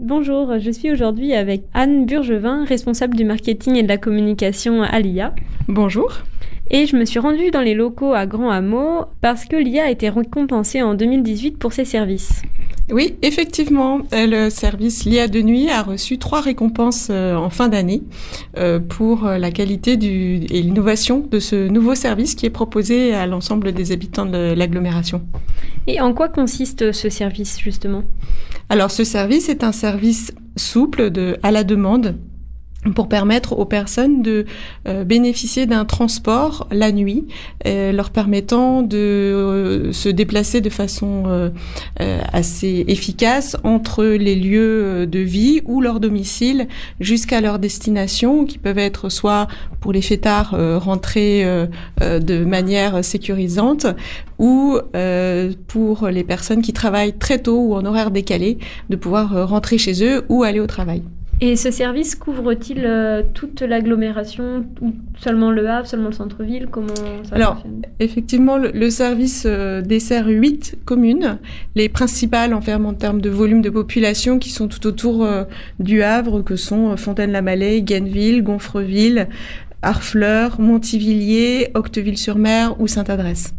Bonjour, je suis aujourd'hui avec Anne Burgevin, responsable du marketing et de la communication à l'IA. Bonjour. Et je me suis rendue dans les locaux à Grand Hameau parce que l'IA a été récompensée en 2018 pour ses services. Oui, effectivement, le service l'IA de nuit a reçu 3 récompenses en fin d'année pour la qualité et l'innovation de ce nouveau service qui est proposé à l'ensemble des habitants de l'agglomération. Et en quoi consiste ce service justement ? Alors ce service est un service souple à la demande pour permettre aux personnes de bénéficier d'un transport la nuit, leur permettant de se déplacer de façon assez efficace entre les lieux de vie ou leur domicile jusqu'à leur destination, qui peuvent être soit pour les fêtards rentrer de manière sécurisante, ou pour les personnes qui travaillent très tôt ou en horaire décalé, de pouvoir rentrer chez eux ou aller au travail. Et ce service couvre-t-il toute l'agglomération ou seulement le Havre, seulement le centre-ville ? Comment ça fonctionne ? Effectivement, le service dessert 8 communes, les principales en termes de volume de population qui sont tout autour du Havre, que sont Fontaine-la-Mallet, Guenneville, Gonfreville, Harfleur, Montivilliers, Octeville-sur-Mer ou Sainte-Adresse.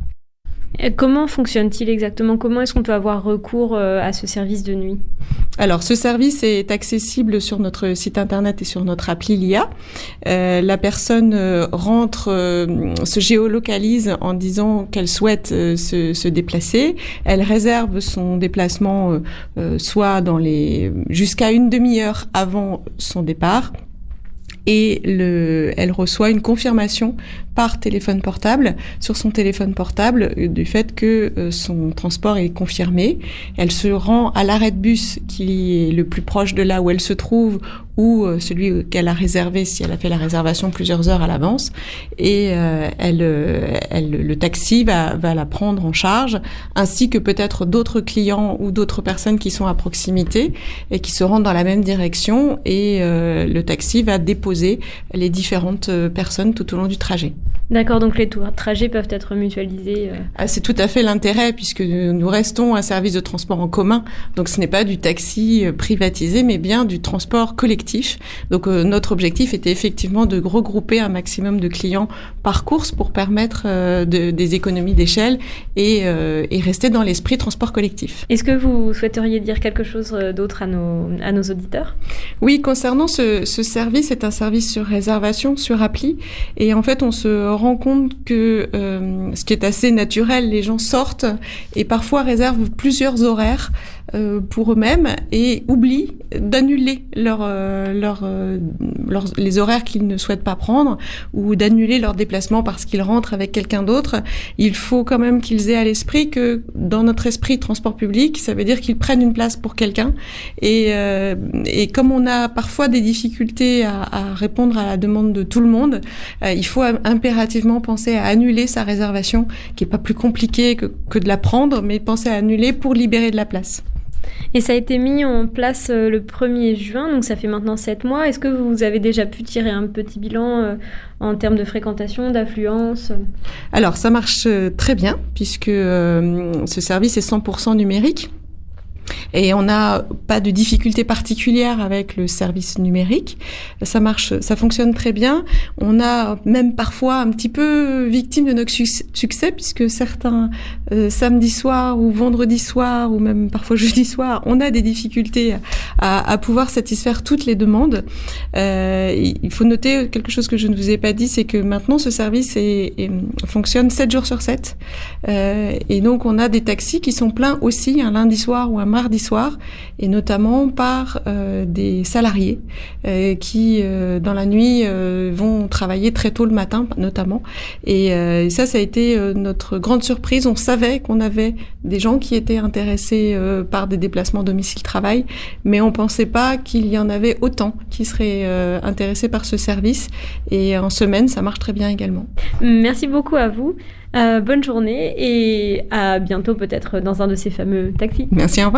Comment fonctionne-t-il exactement ? Comment est-ce qu'on peut avoir recours à ce service de nuit ? Alors, ce service est accessible sur notre site internet et sur notre appli l'IA. La personne se géolocalise en disant qu'elle souhaite se déplacer. Elle réserve son déplacement soit jusqu'à une demi-heure avant son départ. Et elle reçoit une confirmation par téléphone portable, sur son téléphone portable, du fait que son transport est confirmé. Elle se rend à l'arrêt de bus qui est le plus proche de là où elle se trouve, ou celui qu'elle a réservé si elle a fait la réservation plusieurs heures à l'avance. Et le taxi va la prendre en charge, ainsi que peut-être d'autres clients ou d'autres personnes qui sont à proximité et qui se rendent dans la même direction. Et le taxi va déposer les différentes personnes tout au long du trajet. D'accord, donc les trajets peuvent être mutualisés. C'est tout à fait l'intérêt, puisque nous restons un service de transport en commun. Donc ce n'est pas du taxi privatisé, mais bien du transport collectif. Donc notre objectif était effectivement de regrouper un maximum de clients par course pour permettre des économies d'échelle et rester dans l'esprit transport collectif. Est-ce que vous souhaiteriez dire quelque chose d'autre à nos auditeurs ? Oui, concernant ce service, c'est un service sur réservation, sur appli. Et en fait, on se rend compte que ce qui est assez naturel, les gens sortent et parfois réservent plusieurs horaires pour eux-mêmes et oublient d'annuler les horaires qu'ils ne souhaitent pas prendre ou d'annuler leur déplacement parce qu'ils rentrent avec quelqu'un d'autre. Il faut quand même qu'ils aient à l'esprit que dans notre esprit transport public, ça veut dire qu'ils prennent une place pour quelqu'un et comme on a parfois des difficultés à répondre à la demande de tout le monde, il faut impérativement penser à annuler sa réservation, qui est pas plus compliqué que de la prendre, mais penser à annuler pour libérer de la place. Et ça a été mis en place le 1er juin, donc ça fait maintenant 7 mois. Est-ce que vous avez déjà pu tirer un petit bilan en termes de fréquentation, d'affluence ? Alors, ça marche très bien, puisque ce service est 100% numérique. Et on n'a pas de difficulté particulière avec le service numérique. Ça fonctionne très bien. On a même parfois un petit peu victime de notre succès, puisque certains samedis soirs ou vendredis soirs ou même parfois jeudi soir, on a des difficultés à pouvoir satisfaire toutes les demandes. Il faut noter quelque chose que je ne vous ai pas dit, c'est que maintenant ce service fonctionne 7 jours sur 7. Et donc on a des taxis qui sont pleins aussi un lundi soir ou un mardi soir, et notamment par des salariés qui, dans la nuit, vont travailler très tôt le matin, notamment. Et ça a été notre grande surprise. On savait qu'on avait des gens qui étaient intéressés par des déplacements domicile-travail, mais on pensait pas qu'il y en avait autant qui seraient intéressés par ce service. Et en semaine, ça marche très bien également. Merci beaucoup à vous. Bonne journée et à bientôt peut-être dans un de ces fameux taxis. Merci, au revoir.